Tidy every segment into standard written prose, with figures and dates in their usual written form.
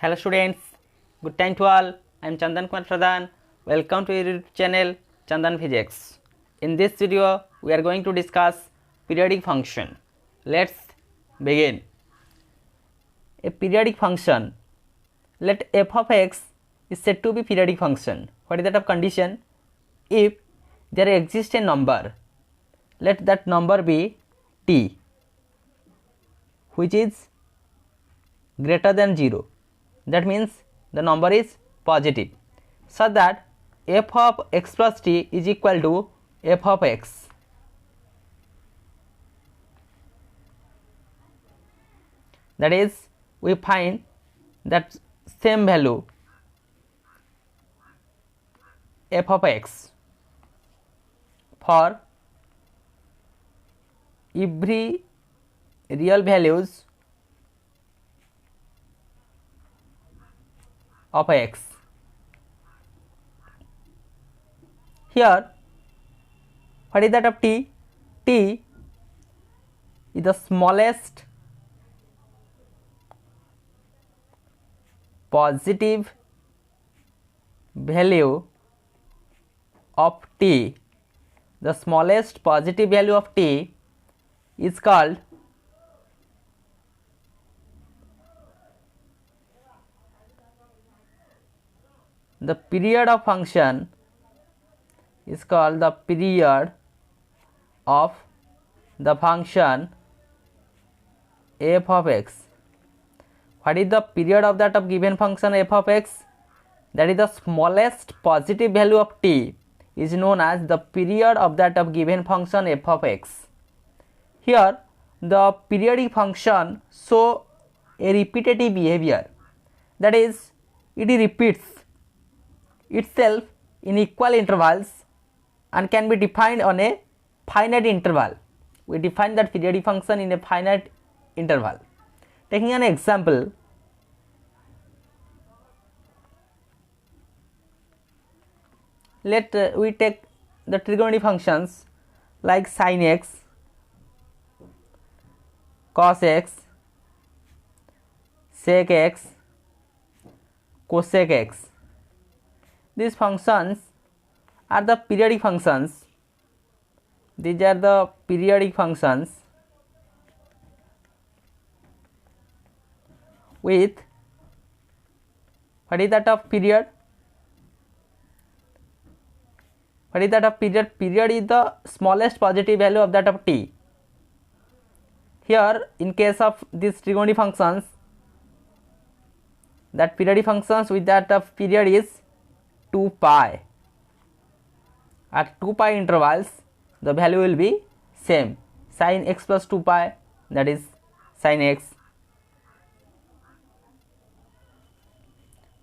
Hello students, good time to all. I am Chandan Kumar Pradhan. Welcome to your YouTube channel Chandan Physics. In this video, we are going to discuss periodic function. Let's begin. A periodic function. Let f of x is said to be periodic function. What is that of condition? If there exists a number, let that number be t, which is greater than 0. That means the number is positive, so that f of x plus t is equal to f of x. That is, we find that same value f of x for every real values of x. Here, what is that of t? T is the smallest positive value of t. The smallest positive value of t is called the period of function is called the period of the function f of x. What is the period of that of given function f of x? That is the smallest positive value of t is known as the period of that of given function f of x. Here the periodic function show a repetitive behavior, that is, it repeats itself in equal intervals and can be defined on a finite interval. We define that periodic function in a finite interval. Taking an example, let we take the trigonometry functions like sin x, cos x, sec x, cosec x. These functions are the periodic functions. These are the periodic functions with what is that of period? What is that of period? Period is the smallest positive value of that of t. Here, in case of these trigonometry functions, that periodic functions with that of period is 2 pi. At 2 pi intervals, the value will be same. Sin x plus 2 pi, that is sin x.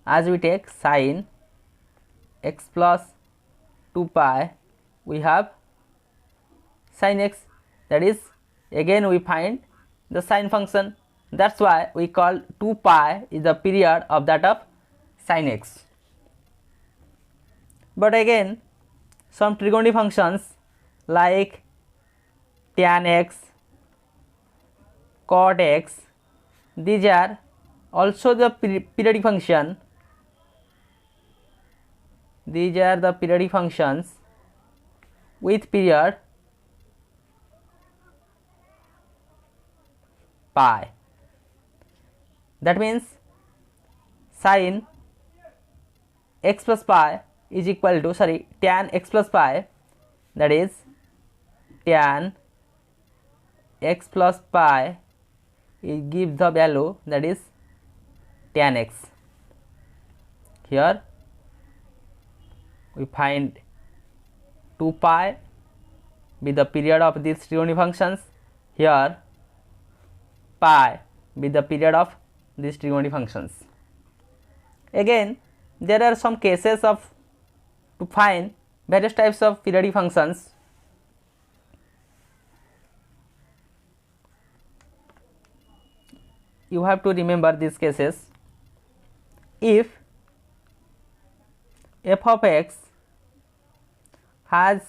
As we take sin x plus 2 pi, we have sin x, that is, again we find the sine function. That's why we call 2 pi is the period of that of sin x. But again, some trigonometry functions like tan x, cot x, these are also the periodic function. These are the periodic functions with period pi. That means sin x plus pi is equal to, tan x plus pi, that is tan x plus pi, it gives the value that is tan x. Here we find 2 pi with the period of these trigonometry functions. Here pi with the period of these trigonometry functions. Again, there are some cases of to find various types of periodic functions. You have to remember these cases. If f of x has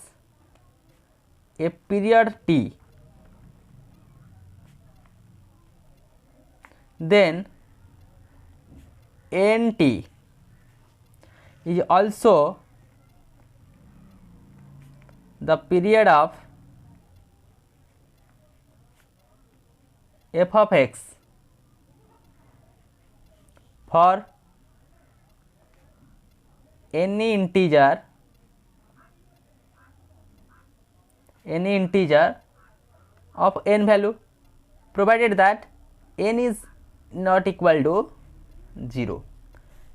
a period t, then nt is also the period of f of x for any integer of n value, provided that n is not equal to 0.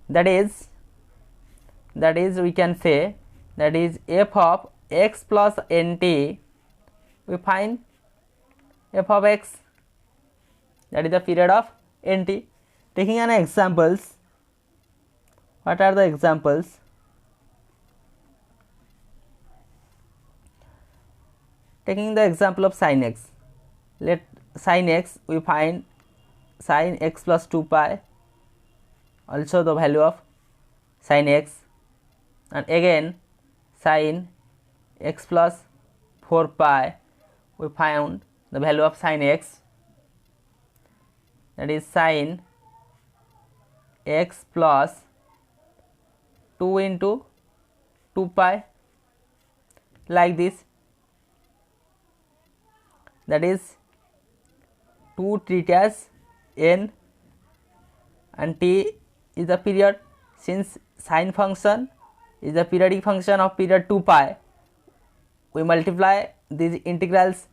That is we can say that is f of x plus nt, we find f of x, that is the period of nt. Taking an examples, what are the examples? Taking the example of sin x, let sin x, we find sin x plus 2 pi, also the value of sin x, and again sin x plus 4 pi, we found the value of sin x, that is sin x plus 2 into 2 pi, like this, that is 2 treated as n and t is the period. Since sine function is the periodic function of period 2 pi, we multiply these integrals.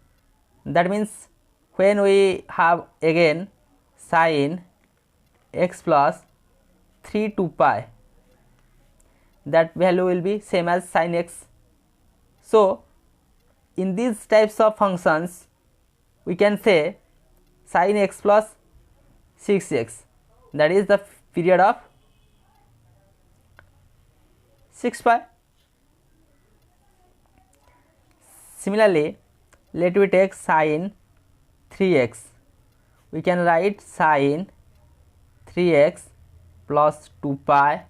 That means when we have again sin x plus 3 2 pi, that value will be same as sin x. So in these types of functions, we can say sin x plus 6x, that is the period of 6 pi. Similarly, let we take sin 3x, we can write sin 3x plus 2 pi,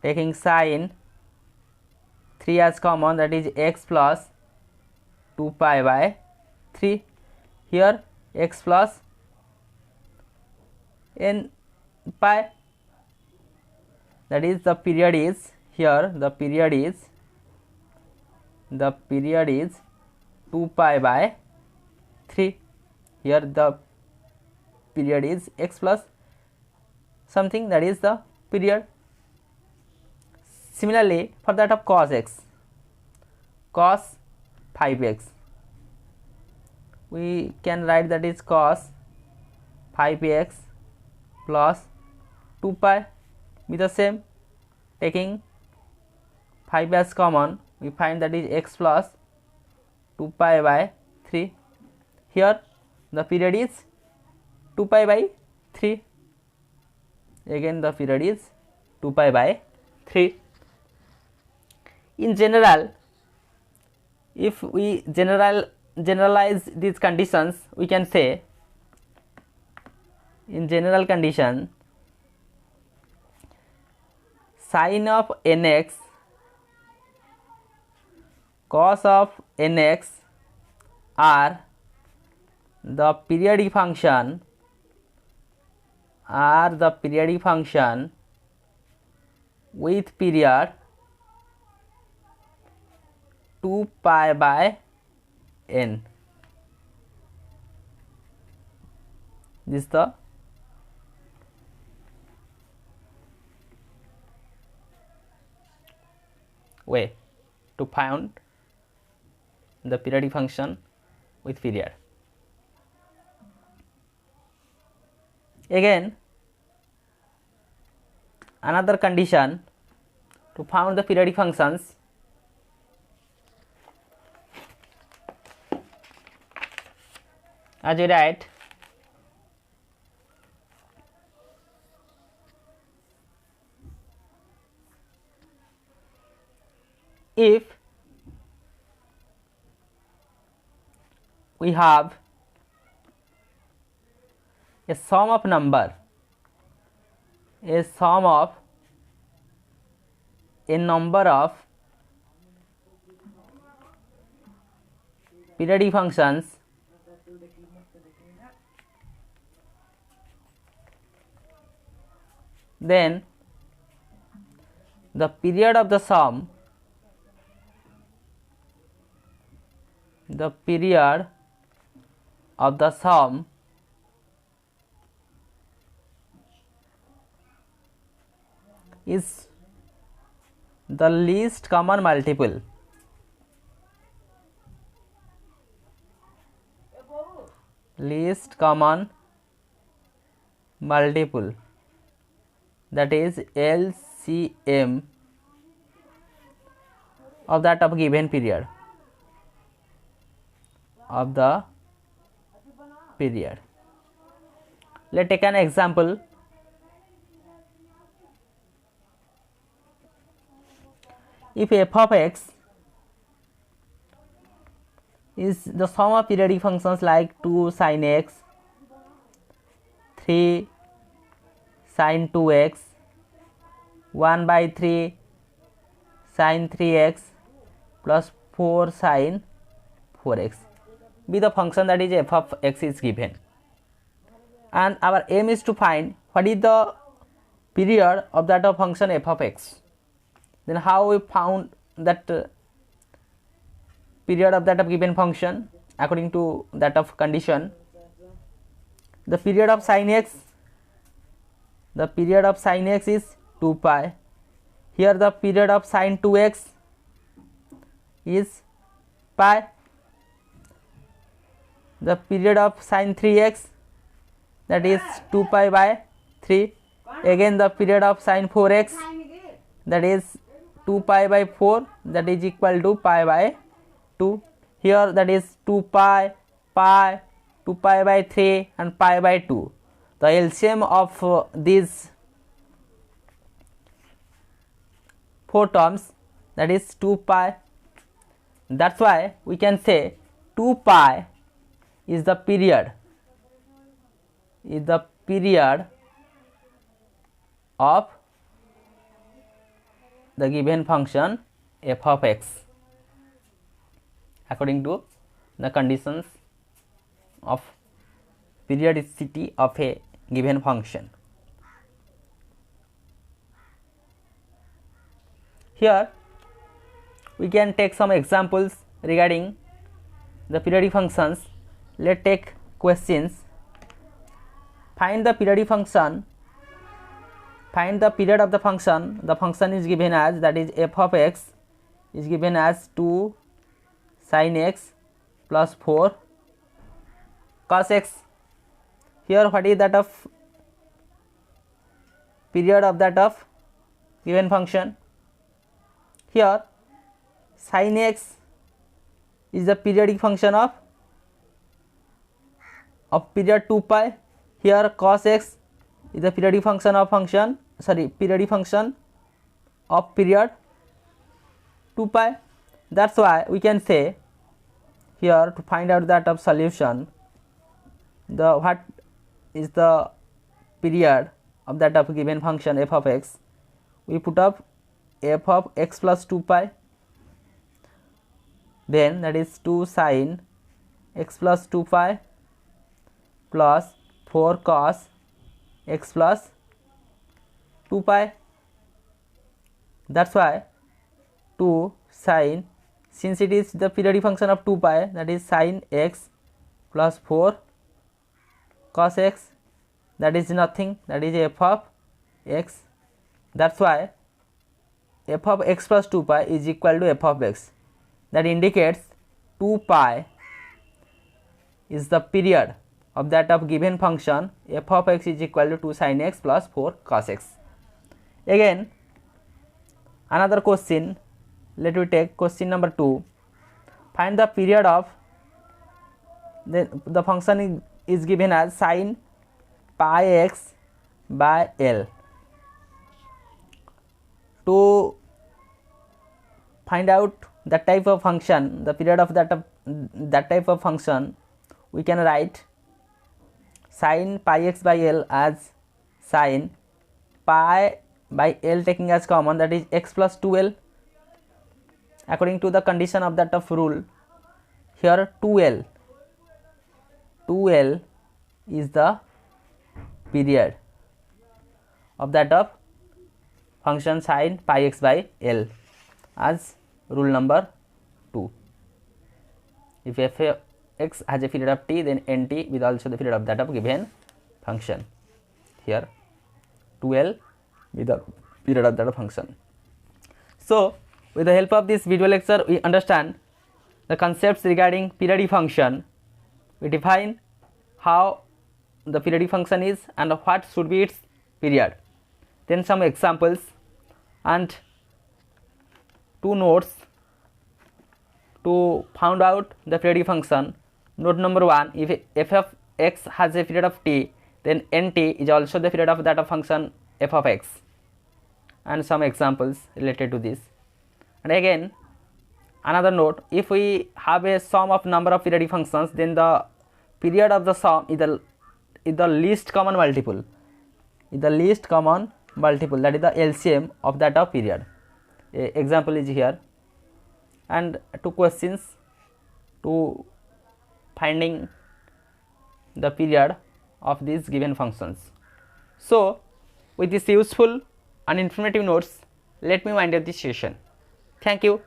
taking sin 3 as common, that is x plus 2 pi by 3. Here x plus n pi, that is the period is, here the period is 2 pi by 3. Here the period is x plus something, that is the period. Similarly, for that of cos x, cos 5x, we can write that is cos 5x plus 2 pi, be the same. Taking 5 as common, we find that is x plus 2 pi by 3. Here the period is 2 pi by 3, again the period is 2 pi by 3. In general, if we generalize these conditions, we can say in general condition sin of nx cos of nx are the periodic function with period 2 pi by n. This is the way to find the periodic function with period. Again, another condition to find the periodic functions, as we write if we have a sum of number, a number of periodic functions then the period of the sum, is the least common multiple. That is LCM of that of given period. Let's take an example. If f of x is the sum of periodic functions like 2 sin x, 3 sin 2x, 1 by 3 sin 3x plus 4 sin 4x be the function that is f of x is given, and our aim is to find what is the period of that of function f of x. Then how we found that period of that of given function? According to that of condition, the period of sin x is 2 pi. Here the period of sin 2x is pi. The period of sin 3x, that is 2 pi by 3. Again the period of sin 4x, that is 2 pi by 4, that is equal to pi by 2. Here that is 2 pi, 2 pi by 3 and pi by 2. The LCM of these 4 terms, that is 2 pi. That's why we can say 2 pi is the period of the given function f of x according to the conditions of periodicity of a given function. Here we can take some examples regarding the periodic functions. Let's take questions. Find the periodic function. Find the period of the function. The function is given as, that is f of x is given as 2 sin x plus 4 cos x. Here what is that of period of that of given function? Here sin x is the periodic function of period 2 pi. Here cos x is the periodic function of periodic function of period 2 pi. That's why we can say here, to find out that of solution, the what is the period of that of given function f of x, we put up f of x plus 2 pi, then that is 2 sin x plus 2 pi plus 4 cos x plus 2 pi. That's why 2 sin, since it is the periodic function of 2 pi, that is sin x plus 4 cos x, that is nothing, that is f of x. That's why f of x plus 2 pi is equal to f of x. That indicates 2 pi is the period of that of given function f of x is equal to 2 sin x plus 4 cos x. Again another question, let me take question number 2. Find the period of the function is given as sin pi x by L. To find out that type of function, the period of that type of function, we can write sin pi x by L as sin pi by L taking as common, that is x plus 2L. According to the condition of that of rule, here 2L is the period of that of function sin pi x by L as rule number 2. If f of x has a period of t, then nt with also the period of that of given function. Here 2L with the period of that function. So with the help of this video lecture, we understand the concepts regarding periodic function. We define how the periodic function is and what should be its period. Then some examples and 2 notes to find out the periodic function. Note number 1, if f of x has a period of t, then nt is also the period of that of function f of x, and some examples related to this. And again another note, if we have a sum of number of periodic functions, then the period of the sum is the least common multiple, that is the LCM of that of period. Example is here, and 2 questions to finding the period of these given functions. So with this useful and informative notes, let me wind up this session. Thank you.